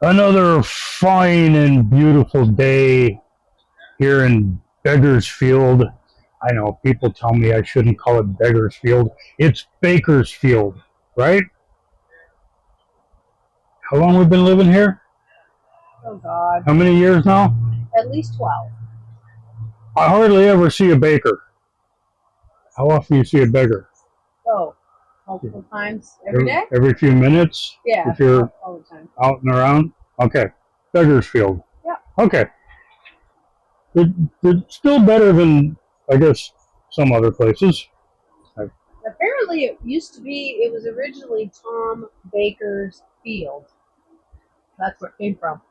Another fine and beautiful day here in Beggarsfield. I know people tell me I shouldn't call it Beggarsfield. It's Bakersfield, right? How long we've been living here? Oh, God. How many years now? At least 12. I hardly ever see a baker. How often do you see a beggar? Oh, multiple times every day? Every few minutes? Yeah, if you're all the time. out and around? Okay. Beggarsfield. Yeah. Okay. They're still better than, I guess, some other places. Apparently, it was originally Tom Baker's Field. That's where it came from.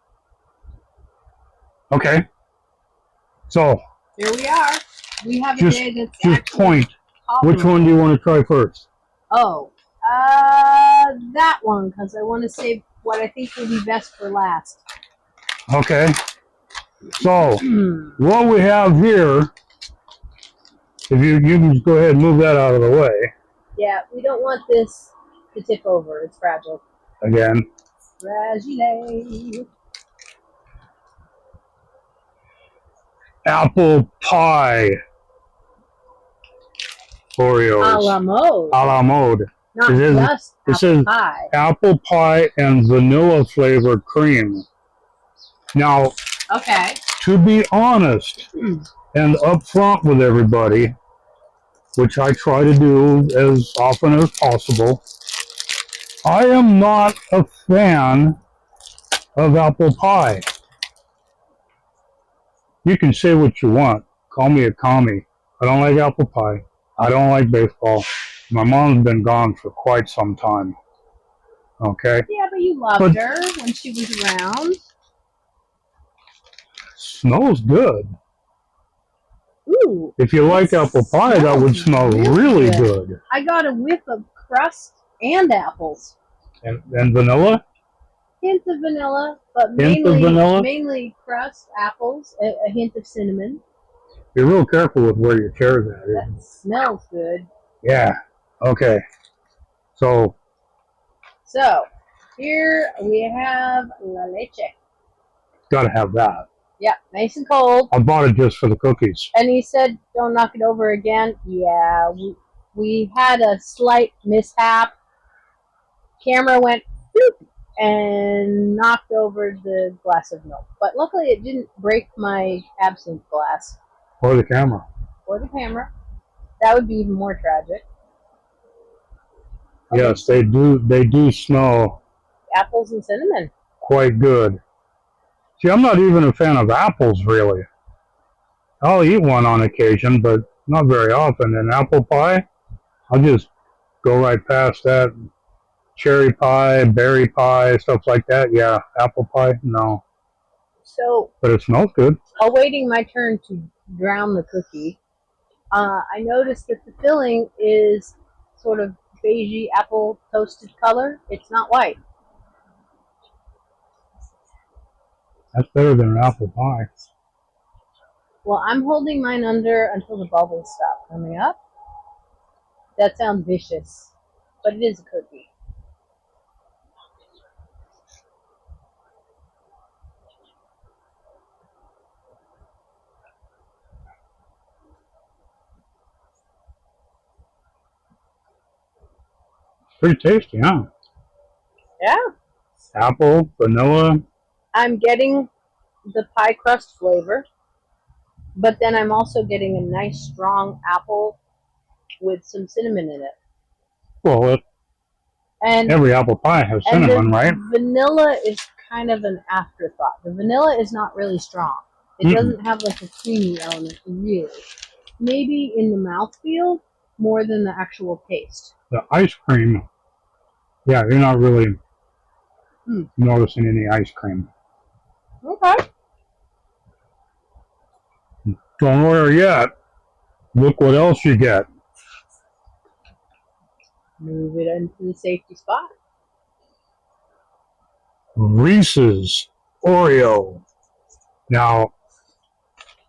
Okay. So, Here we are. We have a day that's just actually point. Which one do you want to try first? Oh, that one, because I want to save what I think will be best for last. Okay. So, what we have here, if you can go ahead and move that out of the way. Yeah, we don't want this to tip over. It's fragile. Again. Fragile. Apple pie. Oreos. A la mode. A la mode. Not just apple pie. Apple pie and vanilla flavored cream. Now, okay. To be honest and upfront with everybody, which I try to do as often as possible, I am not a fan of apple pie. You can say what you want. Call me a commie. I don't like apple pie. I don't like baseball. My mom's been gone for quite some time. Okay? Yeah, but you loved her when she was around. Smells good. Ooh. If you like apple pie, that would smell really good. I got a whiff of crust and apples. And vanilla? Hint of vanilla, but mainly crust, apples, a hint of cinnamon. Be real careful with where your chair's at. That smells good. Yeah. Okay. So here we have la leche. Gotta have that. Yeah, nice and cold. I bought it just for the cookies. And he said, "Don't knock it over again." Yeah, we had a slight mishap. Camera went boop and knocked over the glass of milk, but luckily it didn't break my absinthe glass. Or the camera. Or the camera. That would be even more tragic. Okay. Yes, they do smell apples and cinnamon. Quite good. See, I'm not even a fan of apples, really. I'll eat one on occasion, but not very often. And apple pie, I'll just go right past that. Cherry pie, berry pie, stuff like that. Yeah, apple pie, no. So, but it smells good. Awaiting my turn to drown the cookie, I noticed that the filling is sort of beigey apple toasted color. It's not white. That's better than an apple pie. Well, I'm holding mine under until the bubbles stop coming up. That sounds vicious, but it is a cookie. Pretty tasty, huh? Yeah. Apple, vanilla. I'm getting the pie crust flavor, but then I'm also getting a nice strong apple with some cinnamon in it. Well, every apple pie has cinnamon, right? Vanilla is kind of an afterthought. The vanilla is not really strong. It doesn't have like a creamy element, really. Maybe in the mouthfeel more than the actual taste. The ice cream, yeah, you're not really noticing any ice cream. Okay. Don't worry yet. Look what else you get. Move it into the safety spot. Reese's Oreo. Now,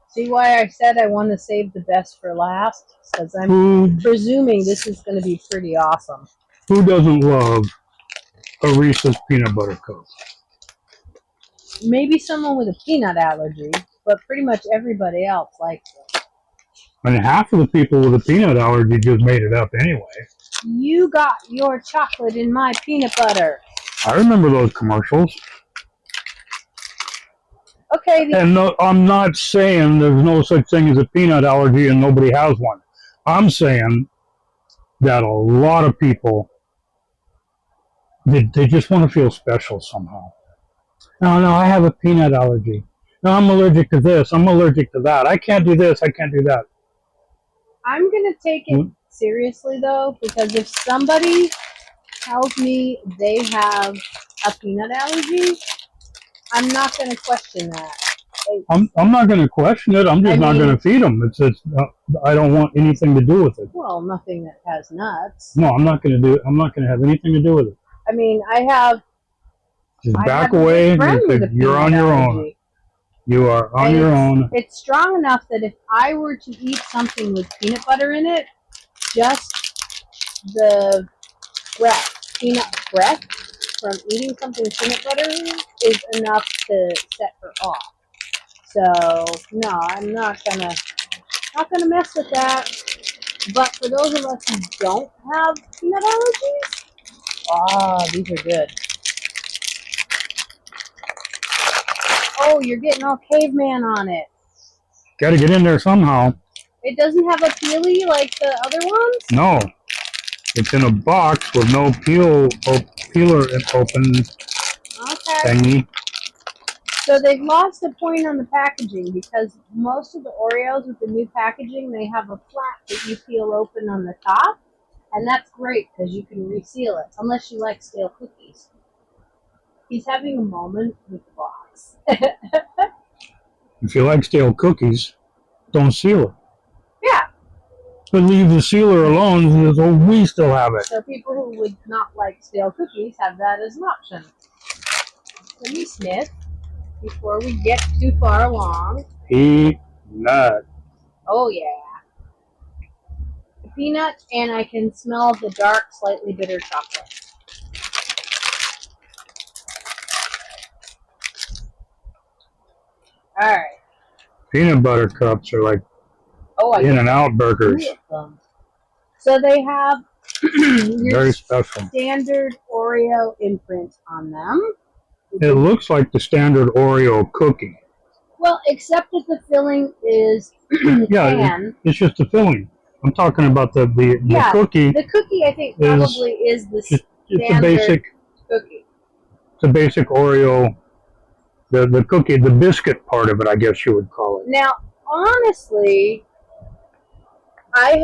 see why I said I want to save the best for last? Because I'm presuming this is going to be pretty awesome. Who doesn't love a Reese's peanut butter cup? maybe someone with a peanut allergy, but pretty much everybody else likes it. And half of the people with a peanut allergy just made it up anyway. You got your chocolate in my peanut butter. I remember those commercials. Okay. And no, I'm not saying there's no such thing as a peanut allergy and nobody has one. I'm saying that a lot of people, they just want to feel special somehow. No, I have a peanut allergy. No, I'm allergic to this. I'm allergic to that. I can't do this. I can't do that. I'm going to take it seriously, though, because if somebody tells me they have a peanut allergy, I'm not going to question that. I'm not going to question it. I'm just not going to feed them. It's I don't want anything to do with it. Well, nothing that has nuts. No, I'm not going to do. I'm not going to have anything to do with it. I mean, I have. Just back away. You're on your own. You are on your own. It's strong enough that if I were to eat something with peanut butter in it, just the peanut breath from eating something with peanut butter in it is enough to set her off. So no, I'm not gonna mess with that. But for those of us who don't have peanut allergies, these are good. Oh, you're getting all caveman on it. Got to get in there somehow. It doesn't have a peely like the other ones? No. It's in a box with no peeler open thingy. So they've lost a point on the packaging because most of the Oreos with the new packaging, they have a flap that you peel open on the top. And that's great because you can reseal it, unless you like stale cookies. He's having a moment with the box. If you like stale cookies, don't seal it. Yeah. But leave the sealer alone, so we still have it. So people who would not like stale cookies have that as an option. Let me sniff before we get too far along. Peanut. Oh, yeah. The peanut, and I can smell the dark, slightly bitter chocolate. All right. Peanut butter cups are like In-N-Out burgers. So they have very special standard Oreo imprint on them. It looks like the standard Oreo cookie. Well, except that the filling is tan. It's just the filling. I'm talking about the cookie. The cookie, I think, probably is the standard cookie. It's a basic Oreo. The cookie, the biscuit part of it, I guess you would call it. Now, honestly, I've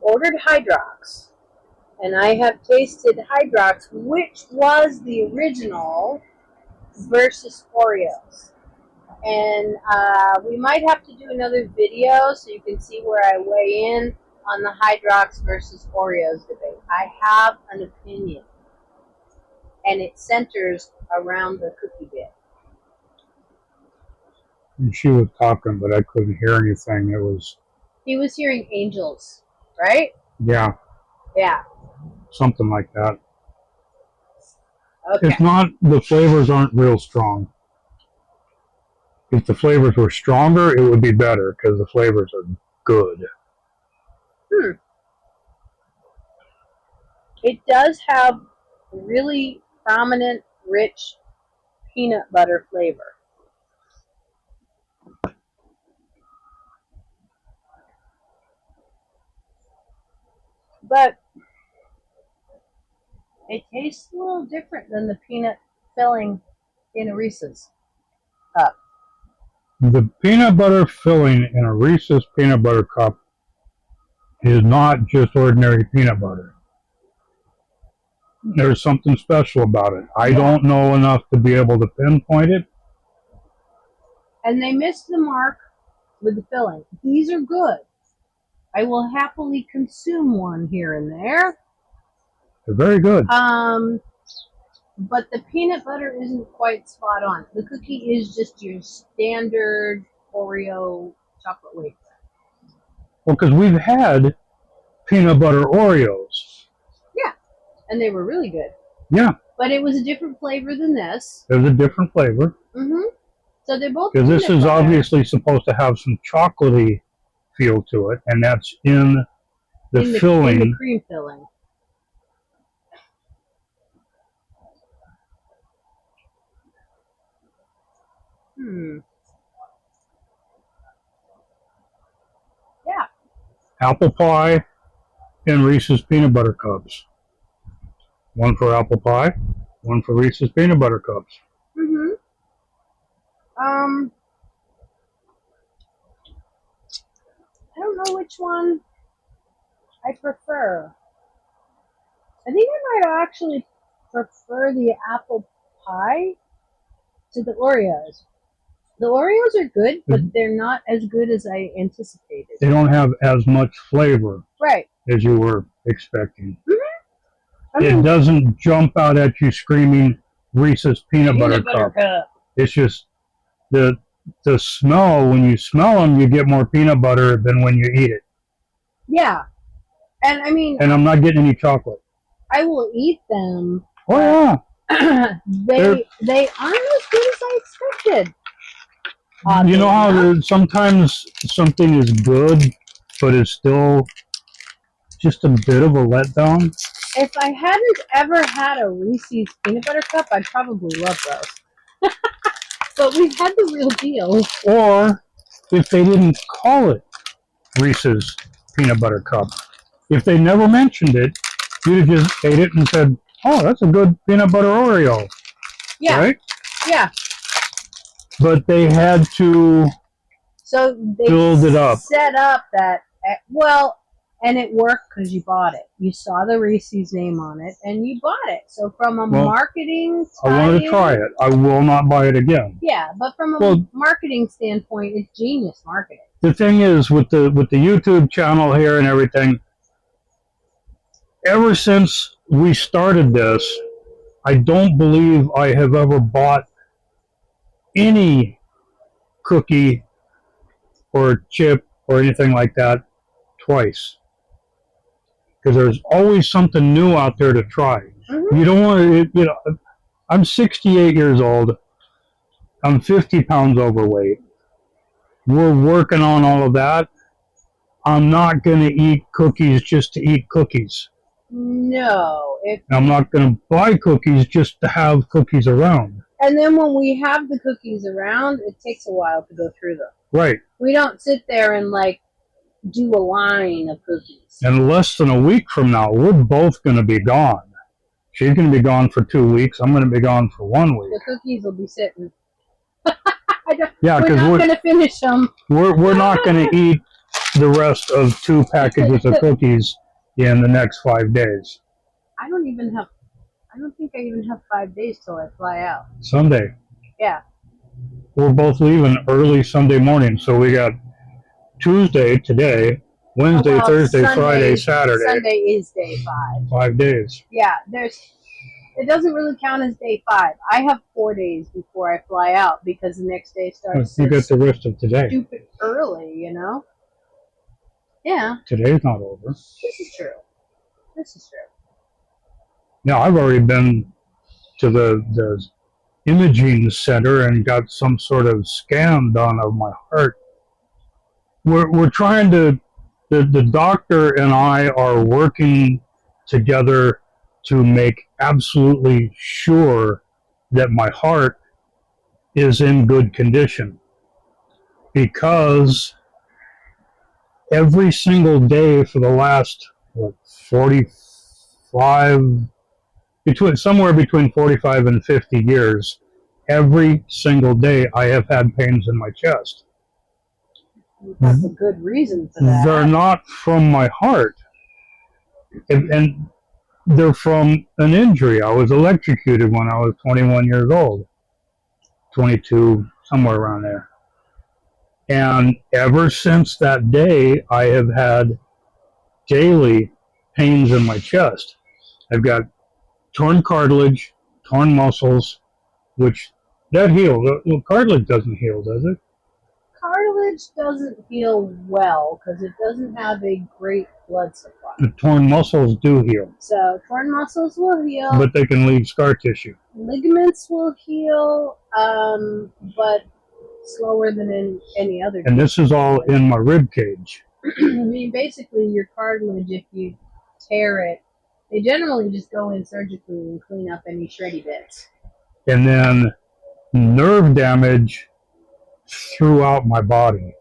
ordered Hydrox, and I have tasted Hydrox, which was the original versus Oreos. And we might have to do another video so you can see where I weigh in on the Hydrox versus Oreos debate. I have an opinion, and it centers around the cookie bit. She was talking, but I couldn't hear anything. He was hearing angels, right? Yeah. Yeah. Something like that. Okay. It's not, the flavors aren't real strong. If the flavors were stronger, it would be better, because the flavors are good. It does have really prominent, rich peanut butter flavor. But it tastes a little different than the peanut filling in a Reese's cup. The peanut butter filling in a Reese's peanut butter cup is not just ordinary peanut butter. There's something special about it. I don't know enough to be able to pinpoint it. And they missed the mark with the filling. These are good. I will happily consume one here and there. They're very good. But the peanut butter isn't quite spot on. The cookie is just your standard Oreo chocolate wafer. Well, because we've had peanut butter Oreos. Yeah, and they were really good. Yeah, But it was a different flavor than this. There's a different flavor. So they're both Because this peanut is butter. obviously supposed to have some chocolatey feel to it, and that's in the filling. In the cream filling. Yeah. Apple pie and Reese's peanut butter cups. One for apple pie, one for Reese's peanut butter cups. I don't know which one I prefer. I think I might actually prefer the apple pie to the Oreos. The Oreos are good, but they're not as good as I anticipated. They don't have as much flavor Right. as you were expecting. I mean, It doesn't jump out at you screaming Reese's peanut butter cup. It's just the smell. When you smell them, you get more peanut butter than when you eat it. Yeah. And I mean, and I'm not getting any chocolate. I will eat them. Oh yeah. They aren't as good as I expected. You know how sometimes something is good, but it's still just a bit of a letdown? If I hadn't ever had a Reese's peanut butter cup, I'd probably love those. But we've had the real deal. Or if they didn't call it Reese's peanut butter cup, if they never mentioned it, you'd have just ate it and said, oh, that's a good peanut butter Oreo. Yeah. Right? Yeah. But they had to build it up. Set up that, well, and it worked because you bought it. You saw the Reese's name on it, and you bought it. So from a marketing I wanted to try it. I will not buy it again. Yeah, but from a marketing standpoint, it's genius marketing. The thing is, with the YouTube channel here and everything, ever since we started this, I don't believe I have ever bought any cookie or chip or anything like that twice. Because there's always something new out there to try. Mm-hmm. You don't want to, I'm 68 years old. I'm 50 pounds overweight. We're working on all of that. I'm not going to eat cookies just to eat cookies. No. I'm not going to buy cookies just to have cookies around. And then when we have the cookies around, it takes a while to go through them. Right. We don't sit there and do a line of cookies. And less than a week from now, we're both going to be gone. She's going to be gone for 2 weeks. I'm going to be gone for 1 week. The cookies will be sitting. Yeah, because we're not going to finish them. We're not going to eat the rest of 2 packages of cookies in the next 5 days. I don't think I even have 5 days till I fly out. Sunday. Yeah. We're both leaving early Sunday morning, so we got Tuesday today, Wednesday, Thursday, Sunday, Friday, Saturday. Sunday is day 5. 5 days. Yeah, it doesn't really count as day 5. I have 4 days before I fly out because the next day starts. You got the rest of today. Stupid early, Yeah. Today's not over. This is true. Now, I've already been to the imaging center and got some sort of scan done of my heart. We're trying to, the doctor and I are working together to make absolutely sure that my heart is in good condition. Because every single day for the last somewhere between 45 and 50 years, every single day I have had pains in my chest. That's a good reason for that. They're not from my heart. And they're from an injury. I was electrocuted when I was 21 years old. 22, somewhere around there. And ever since that day, I have had daily pains in my chest. I've got torn cartilage, torn muscles, which that heals. Well, cartilage doesn't heal, does it? cartilage doesn't heal well because it doesn't have a great blood supply. The torn muscles do heal. So torn muscles will heal. But they can leave scar tissue. Ligaments will heal, but slower than in any other. And this is all in my rib cage. I mean, basically, your cartilage, if you tear it, they generally just go in surgically and clean up any shreddy bits. And then nerve damage throughout my body.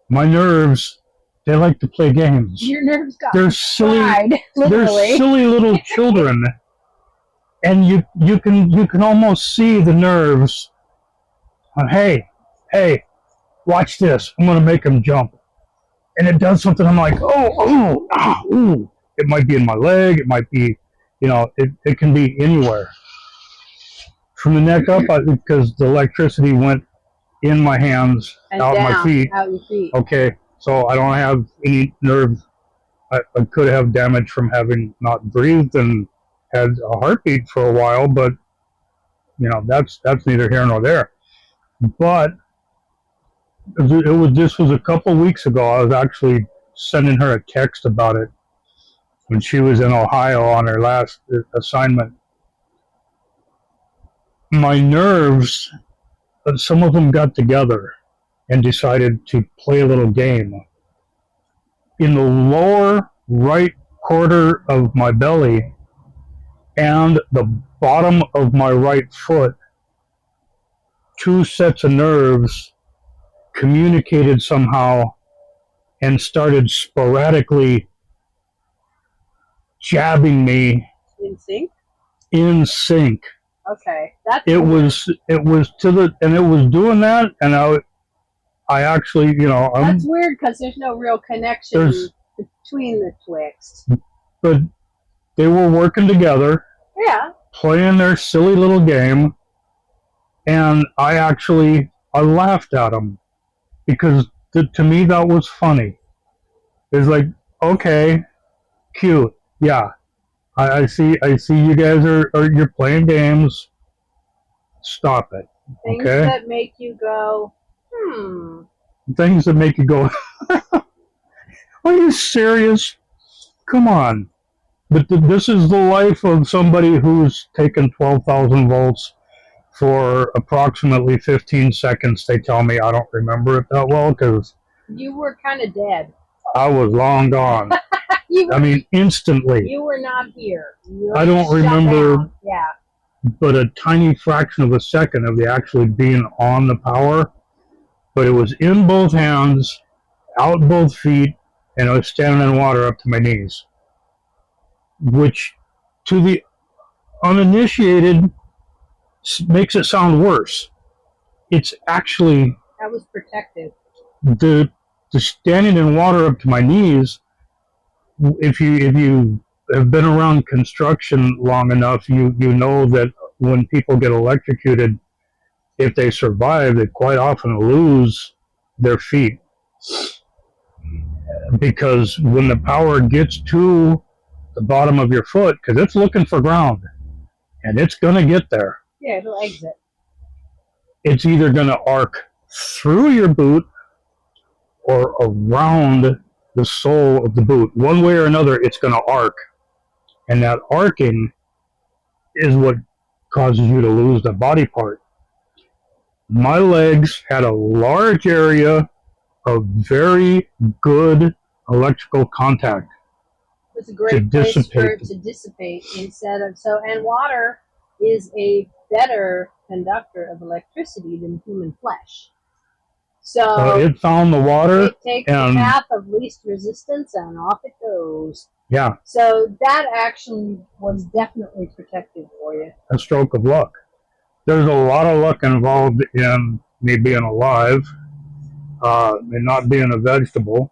My nerves, they like to play games. Your nerves got They're silly. fried, They're literally. silly little children, and you can almost see the nerves. Hey, watch this! I'm gonna make them jump, and it does something. I'm like, ooh. It might be in my leg. It might be, it can be anywhere. From the neck up, because the electricity went in my hands, And out down, my feet. out your feet. Okay, so I don't have any nerve. I could have damage from having not breathed and had a heartbeat for a while, but that's neither here nor there. But this was a couple weeks ago. I was actually sending her a text about it when she was in Ohio on her last assignment. My nerves, some of them got together and decided to play a little game. In the lower right quarter of my belly and the bottom of my right foot, two sets of nerves communicated somehow and started sporadically jabbing me In sync? in sync. Okay. That's It was doing that, and I actually, that's weird because there's no real connection between the twixt. but they were working together, Yeah. playing their silly little game, and I laughed at them because to me that was funny. It's like, okay, cute, yeah. I see you guys you're playing games. Stop it. Things Okay? that make you go, Things that make you go, are you serious? Come on. But this is the life of somebody who's taken 12,000 volts for approximately 15 seconds. They tell me I don't remember it that well because You were kind of dead. I was long gone. Instantly. You were not here. I don't remember. Down. Yeah. But a tiny fraction of a second of the actually being on the power. But it was in both hands, out both feet, and I was standing in water up to my knees. Which, to the uninitiated, makes it sound worse. It's actually That was protective. the standing in water up to my knees. If you have been around construction long enough, you know that when people get electrocuted, if they survive, they quite often lose their feet. Because when the power gets to the bottom of your foot, because it's looking for ground, and it's going to get there. Yeah, it'll exit. It's either going to arc through your boot or around the sole of the boot. One way or another, it's going to arc. And that arcing is what causes you to lose the body part. My legs had a large area of very good electrical contact. It's a great place for it to dissipate instead of and water is a better conductor of electricity than human flesh. So it found the water. It takes the path of least resistance and off it goes. Yeah. So that actually was definitely protective for you. A stroke of luck. There's a lot of luck involved in me being alive and not being a vegetable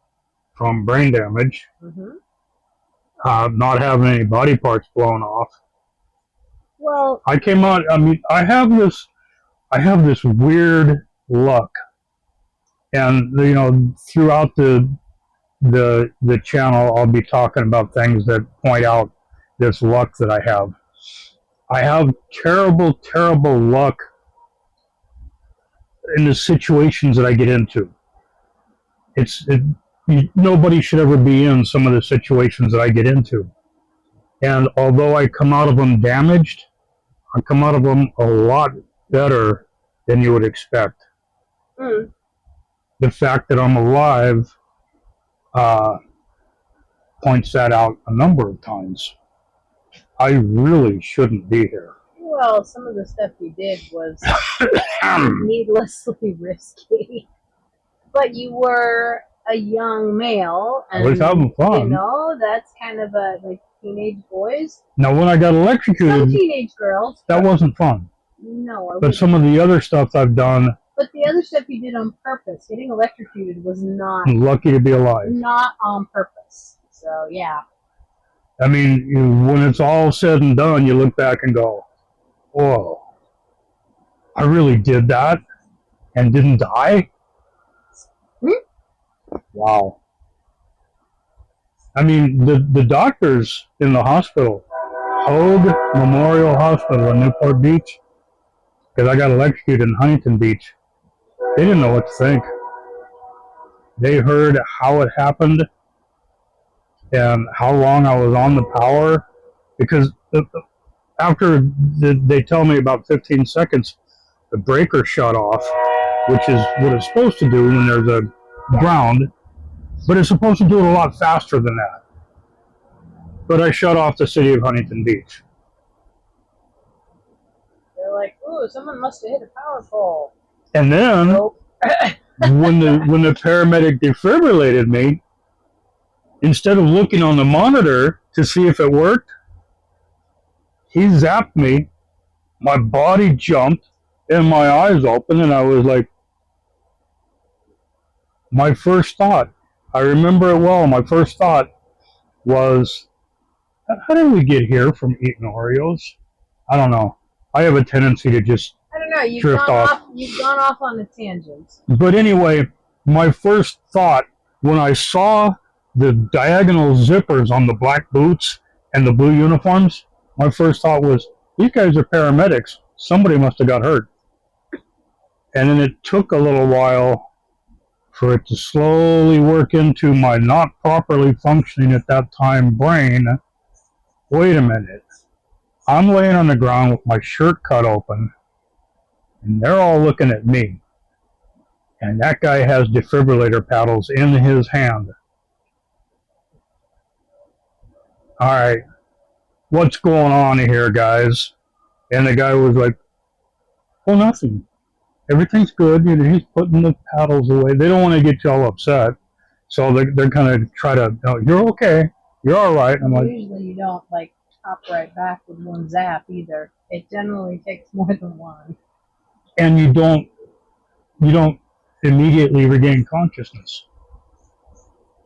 from brain damage. Mm-hmm. Not having any body parts blown off. Well, I came out. I have this weird luck, and throughout the channel, I'll be talking about things that point out this luck that I have. I have terrible, terrible luck in the situations that I get into. Nobody should ever be in some of the situations that I get into. And although I come out of them damaged, I come out of them a lot better than you would expect. Mm. The fact that I'm alive points that out a number of times. I really shouldn't be here. Well, some of the stuff you did was needlessly risky. But you were a young male, and I was having fun. you know, that's kind of a like teenage boys. Now, when I got electrocuted, Some teenage girls. that wasn't fun. No, But some of the other stuff I've done, but the other stuff you did on purpose. Getting electrocuted was not I'm lucky to be alive. not on purpose. So yeah. I mean, when it's all said and done, you look back and go, whoa, I really did that and didn't die? Wow. I mean, the doctors in the hospital, Hogue Memorial Hospital in Newport Beach, because I got electrocuted in Huntington Beach, they didn't know what to think. They heard how it happened and how long I was on the power, because after they tell me about 15 seconds, the breaker shut off, which is what it's supposed to do when there's a ground, but it's supposed to do it a lot faster than that. But I shut off the city of Huntington Beach. They're like, ooh, someone must have hit a power pole. And then Nope. when the paramedic defibrillated me, instead of looking on the monitor to see if it worked, he zapped me, my body jumped, and my eyes opened, and I was like, my first thought, I remember it well, my first thought was, how did we get here from eating Oreos? I don't know. I have a tendency to just I don't know. You've drift gone off. off. You've gone off on a tangent. But anyway, my first thought when I saw the diagonal zippers on the black boots and the blue uniforms, my first thought was, these guys are paramedics. Somebody must have got hurt. And then it took a little while for it to slowly work into my not properly functioning at that time brain. Wait a minute. I'm laying on the ground with my shirt cut open, and they're all looking at me. And that guy has defibrillator paddles in his hand. All right, what's going on here, guys? And the guy was like, well, nothing. Everything's good. You know, he's putting the paddles away. They don't want to get you all upset. So they're kind of try to, no, you're okay. You're all right. I'm like, Usually you don't like hop right back with one zap either. It generally takes more than one. and you don't immediately regain consciousness.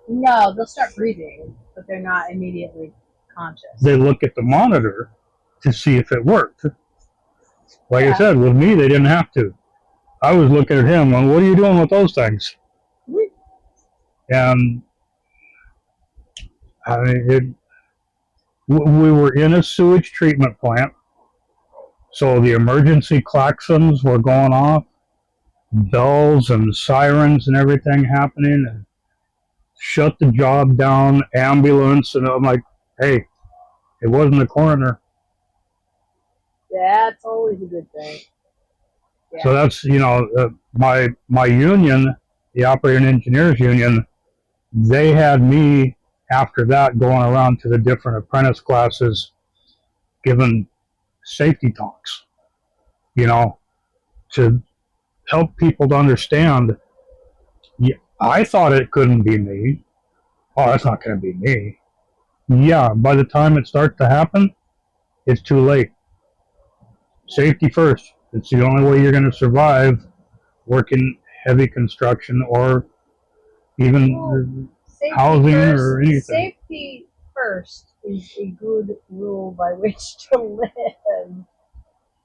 No, they'll start breathing, but they're not immediately conscious. They look at the monitor to see if it worked. Like Yeah. I said, with me, they didn't have to. I was looking at him, and what are you doing with those things? And I mean, we were in a sewage treatment plant, so the emergency klaxons were going off, bells and sirens and everything happening, and shut the job down, ambulance, and I'm like, hey, it wasn't the coroner. That's always a good thing. Yeah. So that's, my union, the Operating Engineers Union, they had me after that going around to the different apprentice classes giving safety talks, to help people to understand. Yeah, I thought it couldn't be me. Oh, that's not going to be me. Yeah, by the time it starts to happen, it's too late. Safety first. It's the only way you're going to survive working heavy construction or even housing first, or anything. Safety first is a good rule by which to live.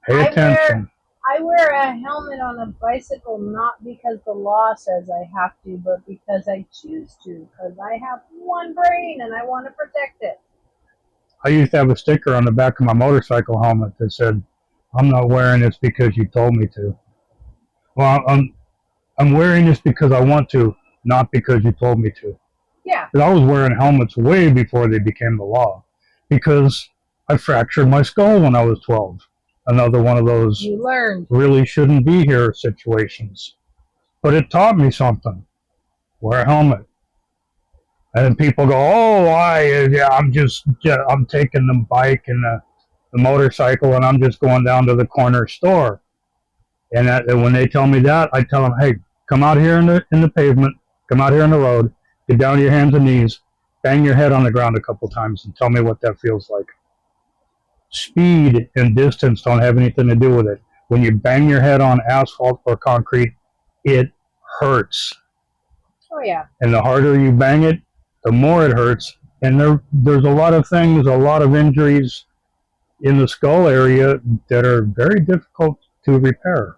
Pay attention. I wear a helmet on a bicycle not because the law says I have to, but because I choose to, because I have one brain and I want to protect it. I used to have a sticker on the back of my motorcycle helmet that said, I'm not wearing this because you told me to. Well, I'm wearing this because I want to, not because you told me to. Yeah. But I was wearing helmets way before they became the law, because I fractured my skull when I was 12. Another one of those You learned. really shouldn't be here situations. But it taught me something. Wear a helmet. And then people go, oh, I'm taking the bike and the motorcycle and I'm just going down to the corner store. And when they tell me that, I tell them, hey, come out here in the pavement, come out here in the road, get down to your hands and knees, bang your head on the ground a couple times and tell me what that feels like. Speed and distance don't have anything to do with it. When you bang your head on asphalt or concrete, it hurts. Oh, yeah. And the harder you bang it, the more it hurts. And there's a lot of things, a lot of injuries in the skull area that are very difficult to repair,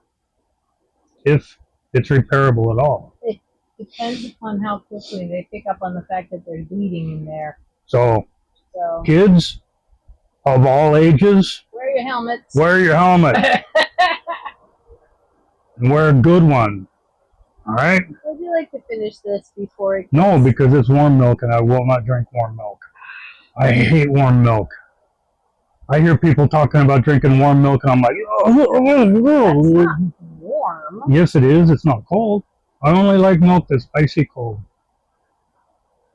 if it's repairable at all. It depends upon how quickly they pick up on the fact that there's bleeding in there. So So kids of all ages, wear your helmets. wear your helmet. And wear a good one. All right? Would you like to finish this before it No, because it's warm milk and I will not drink warm milk. I hate warm milk. I hear people talking about drinking warm milk and I'm like, That's not warm. yes, it is. It's not cold. I only like milk that's icy cold.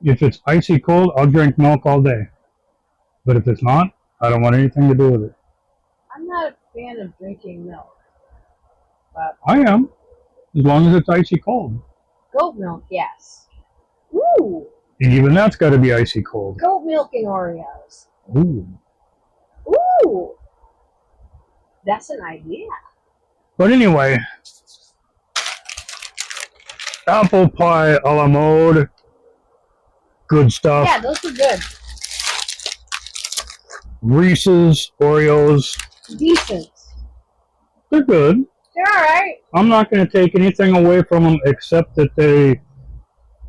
If it's icy cold, I'll drink milk all day. But if it's not, I don't want anything to do with it. I'm not a fan of drinking milk. But I am, as long as it's icy cold. goat milk, yes. Ooh, And even that's got to be icy cold. goat milk and Oreos. Ooh. Ooh, that's an idea. But anyway, apple pie a la mode. Good stuff. Yeah, those were good. Reese's, Oreos, Decent. they're good. They're all right. I'm not going to take anything away from them except that they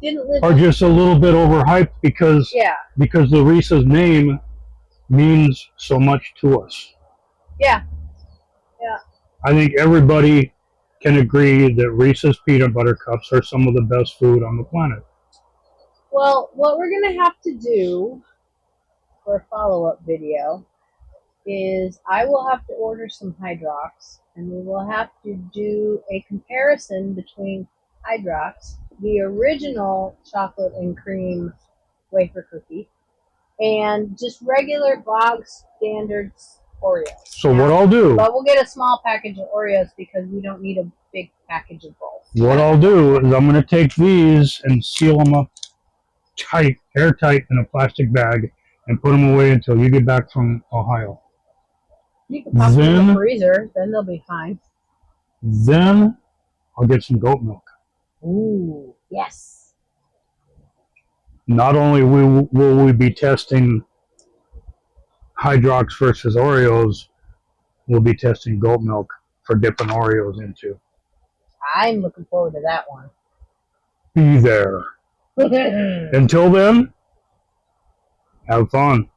Didn't live. are just a little bit overhyped because Yeah. the Reese's name means so much to us. Yeah. I think everybody can agree that Reese's peanut butter cups are some of the best food on the planet. Well, what we're gonna have to do for a follow-up video is I will have to order some Hydrox, and we will have to do a comparison between Hydrox, the original chocolate and cream wafer cookie, and just regular bog standards Oreos. So what I'll do, But we'll get a small package of Oreos because we don't need a big package of both. is I'm going to take these and seal them up tight, airtight in a plastic bag and put them away until you get back from Ohio. You can pop them in the freezer, then they'll be fine. Then I'll get some goat milk. Ooh, yes. Not only will we be testing Hydrox versus Oreos, we'll be testing goat milk for dipping Oreos into. I'm looking forward to that one. Be there. Until then, have fun.